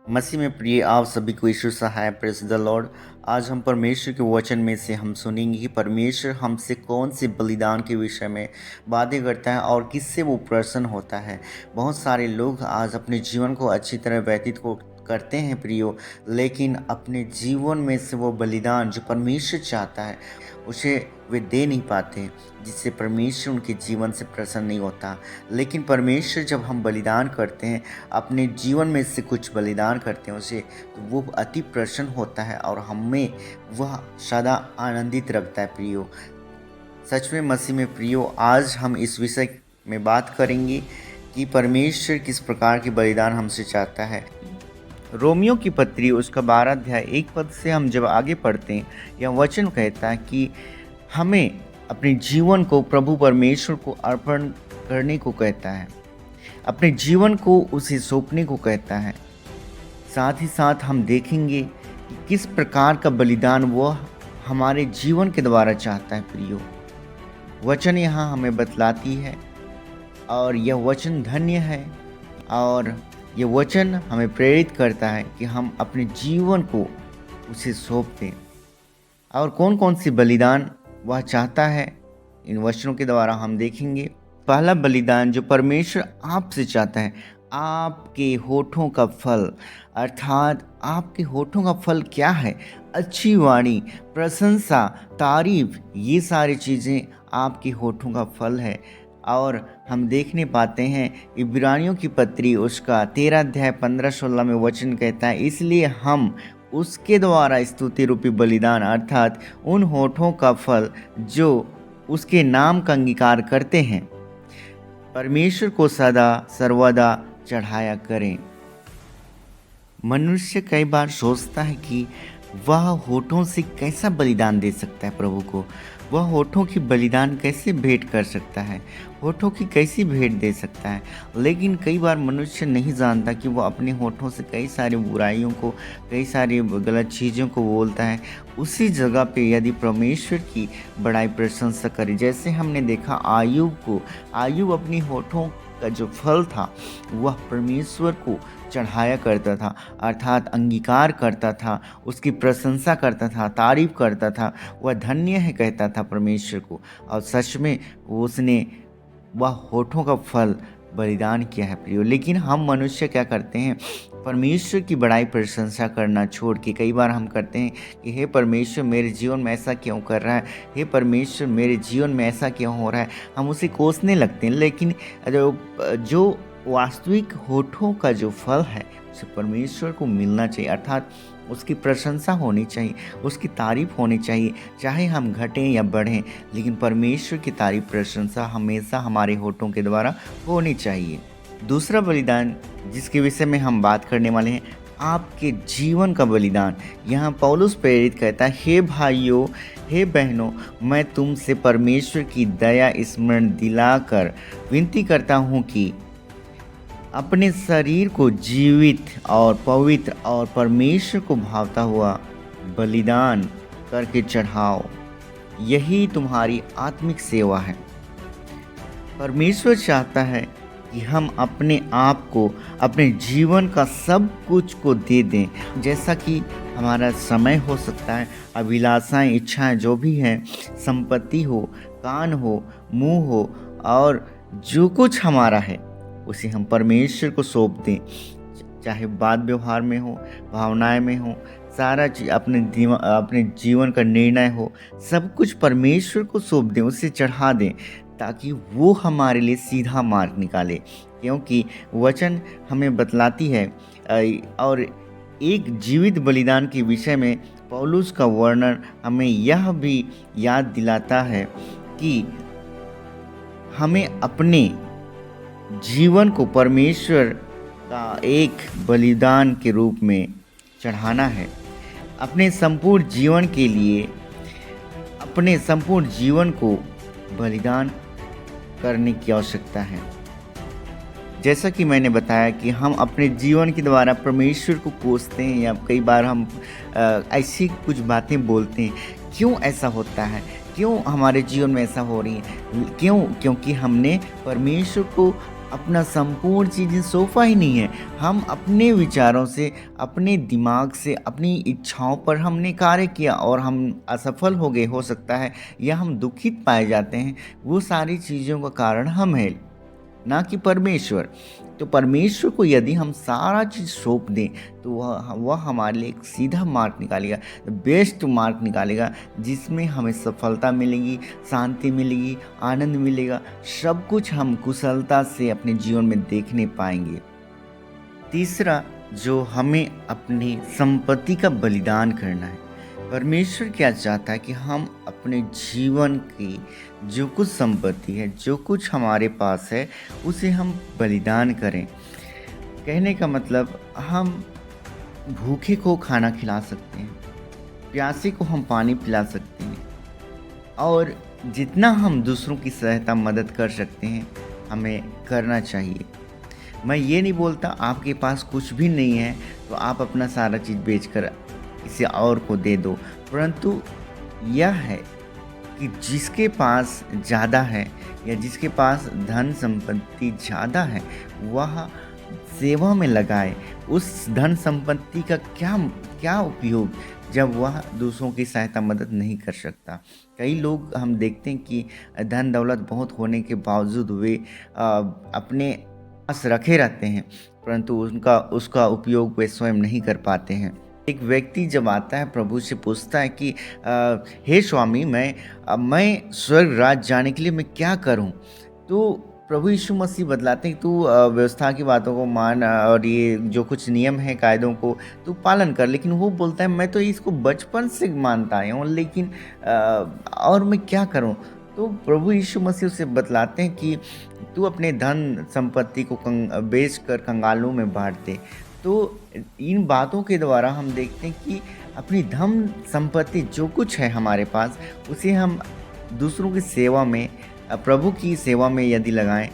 मसीह में प्रिय आप सभी को यीशु सहाय प्रेज द लॉर्ड। आज हम परमेश्वर के वचन में से हम सुनेंगे कि परमेश्वर हमसे कौन से बलिदान के विषय में बातें करता है और किससे वो प्रसन्न होता है। बहुत सारे लोग आज अपने जीवन को अच्छी तरह व्यतीत को करते हैं प्रियो, लेकिन अपने जीवन में से वो बलिदान जो परमेश्वर चाहता है उसे वे दे नहीं पाते, जिससे परमेश्वर उनके जीवन से प्रसन्न नहीं होता। लेकिन परमेश्वर जब हम बलिदान करते हैं, अपने जीवन में से कुछ बलिदान करते हैं उसे, तो वो अति प्रसन्न होता है और हमें वह सदा आनंदित रखता है प्रियो। सच में मसीह में प्रियो, आज हम इस विषय में बात करेंगे कि परमेश्वर किस प्रकार की बलिदान हमसे चाहता है। रोमियो की पत्री उसका 12 अध्याय 1 पद से हम जब आगे पढ़ते हैं, यह वचन कहता है कि हमें अपने जीवन को प्रभु परमेश्वर को अर्पण करने को कहता है, अपने जीवन को उसे सौंपने को कहता है। साथ ही साथ हम देखेंगे कि किस प्रकार का बलिदान वह हमारे जीवन के द्वारा चाहता है प्रियो। वचन यहाँ हमें बतलाती है और यह वचन धन्य है और यह वचन हमें प्रेरित करता है कि हम अपने जीवन को उसे सौंप दें। और कौन कौन सी बलिदान वह चाहता है, इन वचनों के द्वारा हम देखेंगे। पहला बलिदान जो परमेश्वर आपसे चाहता है, आपके होठों का फल, अर्थात आपके होठों का फल क्या है? अच्छी वाणी, प्रशंसा, तारीफ, ये सारी चीज़ें आपके होठों का फल है। और हम देखने पाते हैं इब्रानियों की पत्री उसका 13 अध्याय 15-16 में वचन कहता है, इसलिए हम उसके द्वारा स्तुति रूपी बलिदान अर्थात उन होठों का फल जो उसके नाम का अंगीकार करते हैं, परमेश्वर को सदा सर्वदा चढ़ाया करें। मनुष्य कई बार सोचता है कि वह होठों से कैसा बलिदान दे सकता है प्रभु को, वह होठों की बलिदान कैसे भेंट कर सकता है, होठों की कैसी भेंट दे सकता है। लेकिन कई बार मनुष्य नहीं जानता कि वह अपने होठों से कई सारी बुराइयों को, कई सारी गलत चीज़ों को बोलता है। उसी जगह पे यदि परमेश्वर की बड़ाई प्रशंसा करे, जैसे हमने देखा आयूब को, आयूब अपनी होठों का जो फल था वह परमेश्वर को चढ़ाया करता था, अर्थात अंगीकार करता था, उसकी प्रशंसा करता था, तारीफ करता था, वह धन्य है कहता था परमेश्वर को। और सच में उसने वह होठों का फल बलिदान किया है प्रियो। लेकिन हम मनुष्य क्या करते हैं, परमेश्वर की बड़ाई प्रशंसा करना छोड़ के कई बार हम करते हैं कि हे परमेश्वर मेरे जीवन में ऐसा क्यों कर रहा है, हे परमेश्वर मेरे जीवन में ऐसा क्यों हो रहा है, हम उसे कोसने लगते हैं। लेकिन जो वास्तविक होठों का जो फल है उसे परमेश्वर को मिलना चाहिए, अर्थात उसकी प्रशंसा होनी चाहिए, उसकी तारीफ होनी चाहिए। चाहे हम घटें या बढ़ें, लेकिन परमेश्वर की तारीफ प्रशंसा हमेशा हमारे होठों के द्वारा होनी चाहिए। दूसरा बलिदान जिसके विषय में हम बात करने वाले हैं, आपके जीवन का बलिदान। यहाँ पौलुस प्रेरित कहता है, हे भाइयों, हे बहनों, मैं तुमसे परमेश्वर की दया स्मरण दिलाकर विनती करता हूँ कि अपने शरीर को जीवित और पवित्र और परमेश्वर को भावता हुआ बलिदान करके चढ़ाओ, यही तुम्हारी आत्मिक सेवा है। परमेश्वर चाहता है कि हम अपने आप को, अपने जीवन का सब कुछ को दे दें, जैसा कि हमारा समय हो सकता है, अभिलाषाएं, इच्छाएं जो भी हैं, संपत्ति हो, कान हो, मुंह हो, और जो कुछ हमारा है उसे हम परमेश्वर को सौंप दें। चाहे बात व्यवहार में हो, भावनाएं में हो, सारा चीज़ अपने जीवन का निर्णय हो, सब कुछ परमेश्वर को सौंप दें, उसे चढ़ा दें, ताकि वो हमारे लिए सीधा मार्ग निकाले। क्योंकि वचन हमें बतलाती है और एक जीवित बलिदान के विषय में पौलुस का वर्णन हमें यह भी याद दिलाता है कि हमें अपने जीवन को परमेश्वर का एक बलिदान के रूप में चढ़ाना है। अपने संपूर्ण जीवन के लिए, अपने संपूर्ण जीवन को बलिदान करने की आवश्यकता है। जैसा कि मैंने बताया कि हम अपने जीवन के द्वारा परमेश्वर को कोसते हैं, या कई बार हम ऐसी कुछ बातें बोलते हैं। क्यों ऐसा होता है, क्यों हमारे जीवन में ऐसा हो रही है, क्योंकि हमने परमेश्वर को अपना संपूर्ण चीज़ें सोफ़ा ही नहीं है। हम अपने विचारों से, अपने दिमाग से, अपनी इच्छाओं पर हमने कार्य किया और हम असफल हो गए हो सकता है, या हम दुखित पाए जाते हैं, वो सारी चीज़ों का कारण हम हैं, ना कि परमेश्वर। तो परमेश्वर को यदि हम सारा चीज़ सौंप दें, तो वह हमारे लिए एक सीधा मार्ग निकालेगा, बेस्ट मार्ग निकालेगा, जिसमें हमें सफलता मिलेगी, शांति मिलेगी, आनंद मिलेगा, सब कुछ हम कुशलता से अपने जीवन में देखने पाएँगे। तीसरा, जो हमें अपनी संपत्ति का बलिदान करना है। परमेश्वर क्या चाहता है कि हम अपने जीवन की जो कुछ संपत्ति है, जो कुछ हमारे पास है, उसे हम बलिदान करें। कहने का मतलब, हम भूखे को खाना खिला सकते हैं, प्यासे को हम पानी पिला सकते हैं, और जितना हम दूसरों की सहायता मदद कर सकते हैं, हमें करना चाहिए। मैं ये नहीं बोलता आपके पास कुछ भी नहीं है तो आप अपना सारा चीज़ बेचकर किसी और को दे दो, परंतु यह है कि जिसके पास ज़्यादा है या जिसके पास धन संपत्ति ज़्यादा है, वह सेवा में लगाए। उस धन संपत्ति का क्या क्या उपयोग जब वह दूसरों की सहायता मदद नहीं कर सकता। कई लोग हम देखते हैं कि धन दौलत बहुत होने के बावजूद वे अपने पास रखे रहते हैं, परंतु उनका उसका उपयोग वे स्वयं नहीं कर पाते हैं। एक व्यक्ति जब आता है, प्रभु से पूछता है कि हे स्वामी, मैं स्वर्ग राज्य जाने के लिए मैं क्या करूं? तो प्रभु यीशु मसीह बतलाते हैं कि तू व्यवस्था की बातों को मान, और ये जो कुछ नियम है, कायदों को तू पालन कर। लेकिन वो बोलता है, मैं तो इसको बचपन से मानता आया हूँ, लेकिन और मैं क्या करूँ? तो प्रभु यीशु मसीह उसे बतलाते हैं कि तू अपने धन संपत्ति को बेच कर कंगालों में बांट दे। तो इन बातों के द्वारा हम देखते हैं कि अपनी धन संपत्ति जो कुछ है हमारे पास, उसे हम दूसरों की सेवा में, प्रभु की सेवा में यदि लगाएं,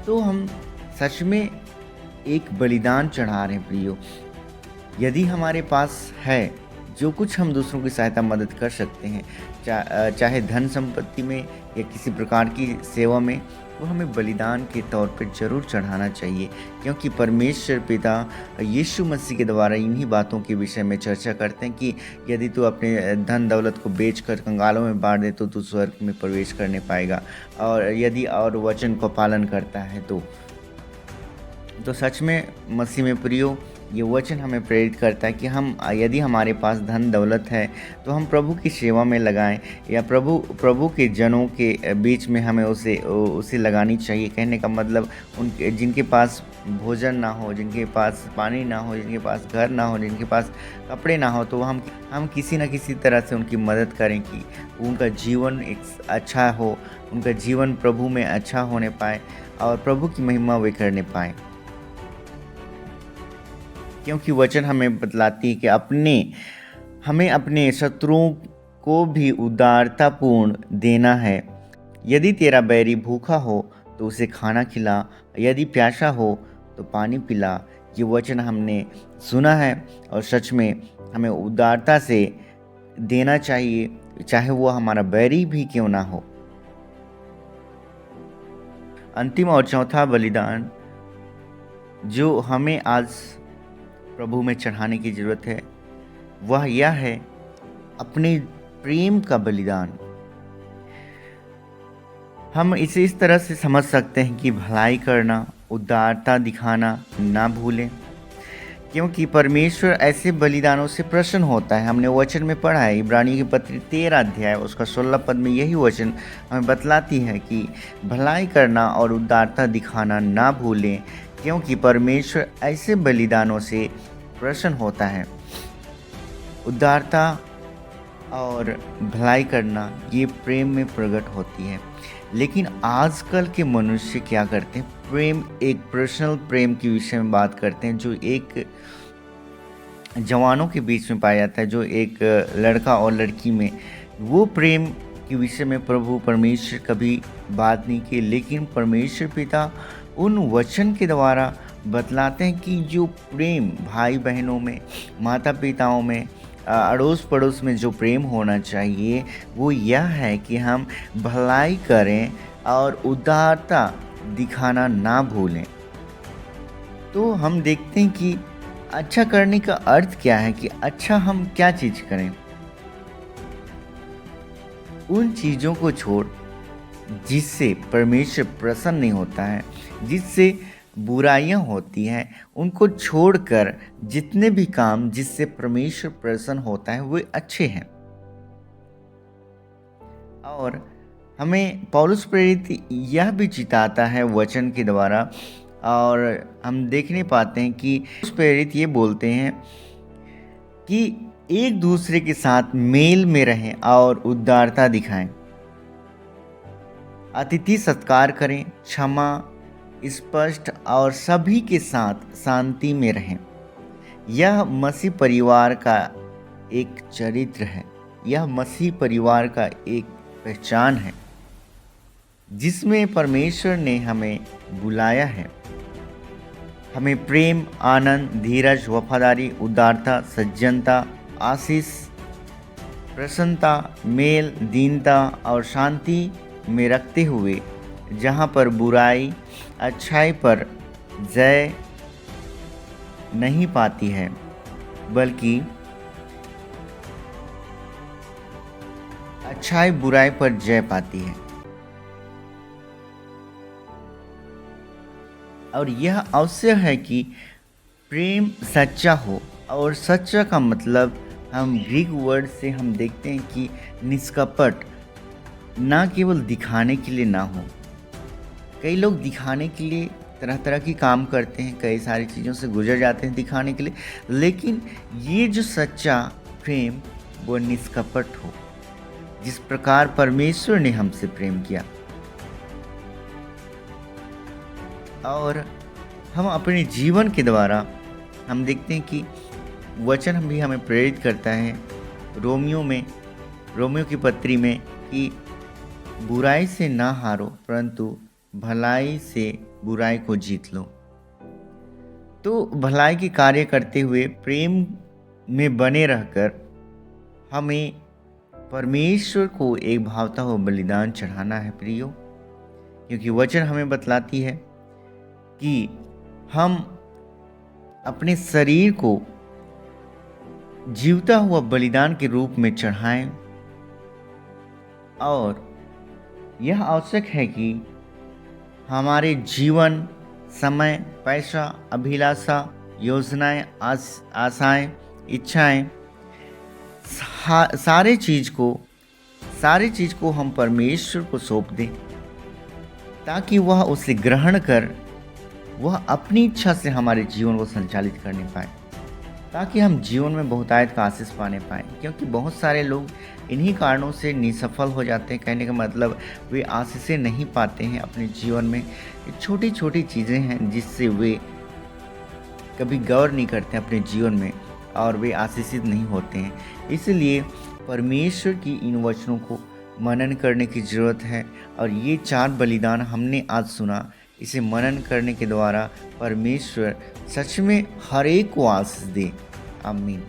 तो हम सच में एक बलिदान चढ़ा रहे हैं प्रियो। यदि हमारे पास है जो कुछ, हम दूसरों की सहायता मदद कर सकते हैं, चाहे धन संपत्ति में या किसी प्रकार की सेवा में, वो हमें बलिदान के तौर पर जरूर चढ़ाना चाहिए। क्योंकि परमेश्वर पिता यीशु मसीह के द्वारा इन्हीं बातों के विषय में चर्चा करते हैं कि यदि तू अपने धन दौलत को बेचकर कंगालों में बांट दे, तो तू स्वर्ग में प्रवेश करने पाएगा, और यदि और वचन को पालन करता है तो सच में मसीह में प्रियो, ये वचन हमें प्रेरित करता है कि हम यदि हमारे पास धन दौलत है तो हम प्रभु की सेवा में लगाएं, या प्रभु के जनों के बीच में हमें उसे लगानी चाहिए। कहने का मतलब, उनके जिनके पास भोजन ना हो, जिनके पास पानी ना हो, जिनके पास घर ना हो, जिनके पास कपड़े ना हो, तो हम किसी न किसी तरह से उनकी मदद करें कि उनका जीवन एक अच्छा हो, उनका जीवन प्रभु में अच्छा होने पाए और प्रभु की महिमा वे करने पाएँ। क्योंकि वचन हमें बतलाती है कि हमें अपने शत्रुओं को भी उदारतापूर्ण देना है। यदि तेरा बैरी भूखा हो तो उसे खाना खिला, यदि प्यासा हो तो पानी पिला। ये वचन हमने सुना है और सच में हमें उदारता से देना चाहिए, चाहे वो हमारा बैरी भी क्यों ना हो। अंतिम और चौथा बलिदान जो हमें आज प्रभु में चढ़ाने की ज़रूरत है, वह यह है अपने प्रेम का बलिदान। हम इसे इस तरह से समझ सकते हैं कि भलाई करना, उदारता दिखाना ना भूलें, क्योंकि परमेश्वर ऐसे बलिदानों से प्रसन्न होता है। हमने वचन में पढ़ा है, इब्रानियों की पत्री 13 अध्याय उसका 16 पद में यही वचन हमें बतलाती है कि भलाई करना और उदारता दिखाना ना भूलें, क्योंकि परमेश्वर ऐसे बलिदानों से प्रसन्न होता है। उदारता और भलाई करना ये प्रेम में प्रकट होती है। लेकिन आजकल के मनुष्य क्या करते हैं, प्रेम, एक पर्सनल प्रेम के विषय में बात करते हैं, जो एक जवानों के बीच में पाया जाता है, जो एक लड़का और लड़की में, वो प्रेम के विषय में प्रभु परमेश्वर कभी बात नहीं की। लेकिन परमेश्वर पिता उन वचन के द्वारा बतलाते हैं कि जो प्रेम भाई बहनों में, माता पिताओं में, अड़ोस पड़ोस में जो प्रेम होना चाहिए, वो यह है कि हम भलाई करें और उदारता दिखाना ना भूलें। तो हम देखते हैं कि अच्छा करने का अर्थ क्या है, कि अच्छा हम क्या चीज़ करें। उन चीज़ों को छोड़ जिससे परमेश्वर प्रसन्न नहीं होता है, जिससे बुराइयां होती हैं, उनको छोड़कर जितने भी काम जिससे परमेश्वर प्रसन्न होता है वे अच्छे हैं। और हमें पौलुस प्रेरित यह भी चिताता है वचन के द्वारा, और हम देखने पाते हैं कि पौलुस प्रेरित ये बोलते हैं कि एक दूसरे के साथ मेल में रहें और उदारता दिखाएं, अतिथि सत्कार करें, क्षमा, स्पष्ट और सभी के साथ शांति में रहें। यह मसीह परिवार का एक चरित्र है, यह मसीह परिवार का एक पहचान है जिसमें परमेश्वर ने हमें बुलाया है। हमें प्रेम, आनंद, धीरज, वफादारी, उदारता, सज्जनता, आशीष, प्रसन्नता, मेल, दीनता और शांति में रखते हुए जहाँ पर बुराई अच्छाई पर जय नहीं पाती है, बल्कि अच्छाई बुराई पर जय पाती है। और यह आवश्यक है कि प्रेम सच्चा हो, और सच्चा का मतलब हम ग्रीक वर्ड से हम देखते हैं कि निष्कपट, ना केवल दिखाने के लिए ना हो। कई लोग दिखाने के लिए तरह तरह की काम करते हैं, कई सारी चीज़ों से गुजर जाते हैं दिखाने के लिए, लेकिन ये जो सच्चा प्रेम वो निष्कपट हो, जिस प्रकार परमेश्वर ने हमसे प्रेम किया। और हम अपने जीवन के द्वारा हम देखते हैं कि वचन भी हमें प्रेरित करता है रोमियो की पत्री में कि बुराई से ना हारो, परंतु भलाई से बुराई को जीत लो। तो भलाई के कार्य करते हुए प्रेम में बने रहकर हमें परमेश्वर को एक भावता हुआ बलिदान चढ़ाना है प्रियो, क्योंकि वचन हमें बतलाती है कि हम अपने शरीर को जीवता हुआ बलिदान के रूप में चढ़ाएं। और यह आवश्यक है कि हमारे जीवन, समय, पैसा, अभिलाषा, योजनाएं, आशाएं, इच्छाएं, सारे चीज़ को हम परमेश्वर को सौंप दें, ताकि वह उसे ग्रहण कर वह अपनी इच्छा से हमारे जीवन को संचालित करने पाए, ताकि हम जीवन में बहुतायत का आशीष पाने पाएँ। क्योंकि बहुत सारे लोग इन्हीं कारणों से निसफल हो जाते हैं। कहने का मतलब वे आशीषें नहीं पाते हैं अपने जीवन में। छोटी छोटी चीज़ें हैं जिससे वे कभी गौर नहीं करते अपने जीवन में, और वे आशीषित नहीं होते हैं। इसलिए परमेश्वर की इन वचनों को मनन करने की ज़रूरत है। और ये 4 बलिदान हमने आज सुना, इसे मनन करने के द्वारा परमेश्वर सच में हर एक को आशीष दे। आमीन।